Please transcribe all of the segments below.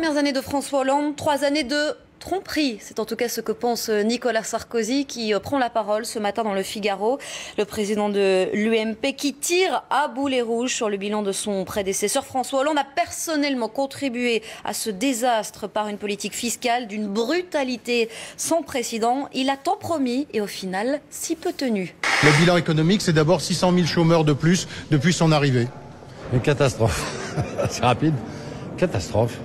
premières années de François Hollande, 3 années de tromperie. C'est en tout cas ce que pense Nicolas Sarkozy qui prend la parole ce matin dans le Figaro. Le président de l'UMP qui tire à boulet rouge sur le bilan de son prédécesseur. François Hollande a personnellement contribué à ce désastre par une politique fiscale d'une brutalité sans précédent. Il a tant promis et au final si peu tenu. Le bilan économique, c'est d'abord 600 000 chômeurs de plus depuis son arrivée. Une catastrophe. C'est rapide. Catastrophe.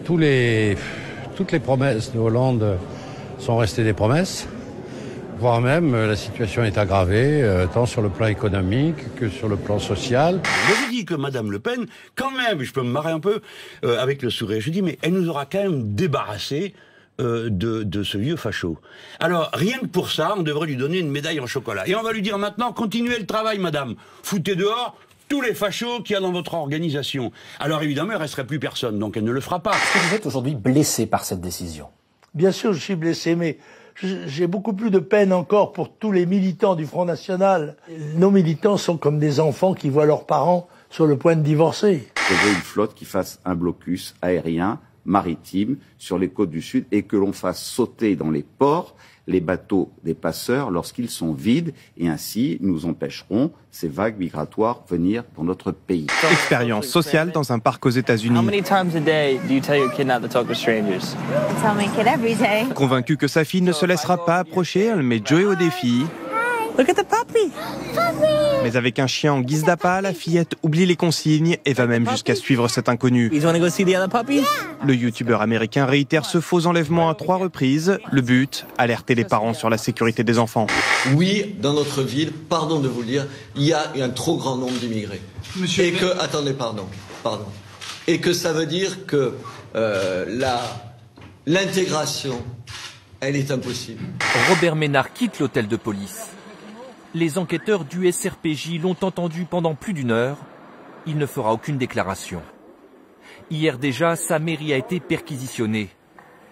Toutes les promesses de Hollande sont restées des promesses, voire même la situation est aggravée, tant sur le plan économique que sur le plan social. Je vous dis que Madame Le Pen, quand même, je peux me marrer un peu avec le sourire, je dis, mais elle nous aura quand même débarrassé de ce vieux facho. Alors, rien que pour ça, on devrait lui donner une médaille en chocolat. Et on va lui dire maintenant, continuez le travail, madame. Foutez dehors tous les fachos qu'il y a dans votre organisation. Alors évidemment, il ne resterait plus personne, donc elle ne le fera pas. Est-ce que vous êtes aujourd'hui blessé par cette décision? Bien sûr, je suis blessé, mais j'ai beaucoup plus de peine encore pour tous les militants du Front National. Nos militants sont comme des enfants qui voient leurs parents sur le point de divorcer. Je veux une flotte qui fasse un blocus aérien, maritime, sur les côtes du Sud, et que l'on fasse sauter dans les ports les bateaux des passeurs lorsqu'ils sont vides, et ainsi nous empêcherons ces vagues migratoires venir dans notre pays. Expérience sociale dans un parc aux États-Unis. Convaincu que sa fille ne se laissera pas approcher, elle met Joey au défi. Look at the puppy. Mais avec un chien en guise d'appât, la fillette oublie les consignes et va même jusqu'à suivre cet inconnu. Le youtubeur américain réitère ce faux enlèvement à 3 reprises. Le but, alerter les parents sur la sécurité des enfants. Oui, dans notre ville, pardon de vous le dire, il y a un trop grand nombre d'immigrés. Et que, attendez, pardon. Et que ça veut dire que l'intégration, elle est impossible. Robert Ménard quitte l'hôtel de police. Les enquêteurs du SRPJ l'ont entendu pendant plus d'1 heure. Il ne fera aucune déclaration. Hier déjà, sa mairie a été perquisitionnée.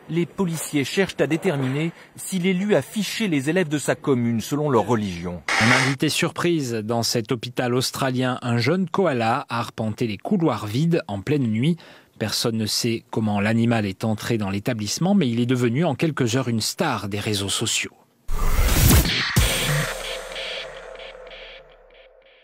Les policiers cherchent à déterminer si l'élu a fiché les élèves de sa commune selon leur religion. Un invité surprise dans cet hôpital australien, un jeune koala a arpenté les couloirs vides en pleine nuit. Personne ne sait comment l'animal est entré dans l'établissement, mais il est devenu en quelques heures une star des réseaux sociaux.